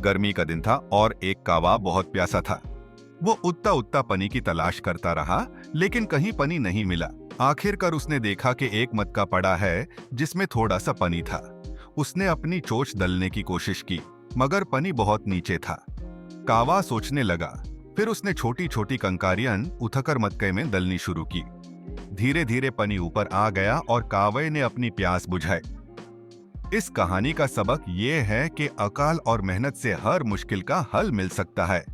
गर्मी का दिन था और एक कावा बहुत प्यासा था। वो उतना उतना पनी की तलाश करता रहा, लेकिन कहीं पनी नहीं मिला। आखिरकार उसने देखा कि एक मटका पड़ा है जिसमें थोड़ा सा पनी था। उसने अपनी चोंच दलने की कोशिश की, मगर पनी बहुत नीचे था। कावा सोचने लगा। फिर उसने छोटी छोटी कंकारियां उठाकर मटके में दलनी शुरू की। धीरे धीरे पनी ऊपर आ गया और कावे ने अपनी प्यास बुझाई। इस कहानी का सबक ये है कि अकाल और मेहनत से हर मुश्किल का हल मिल सकता है।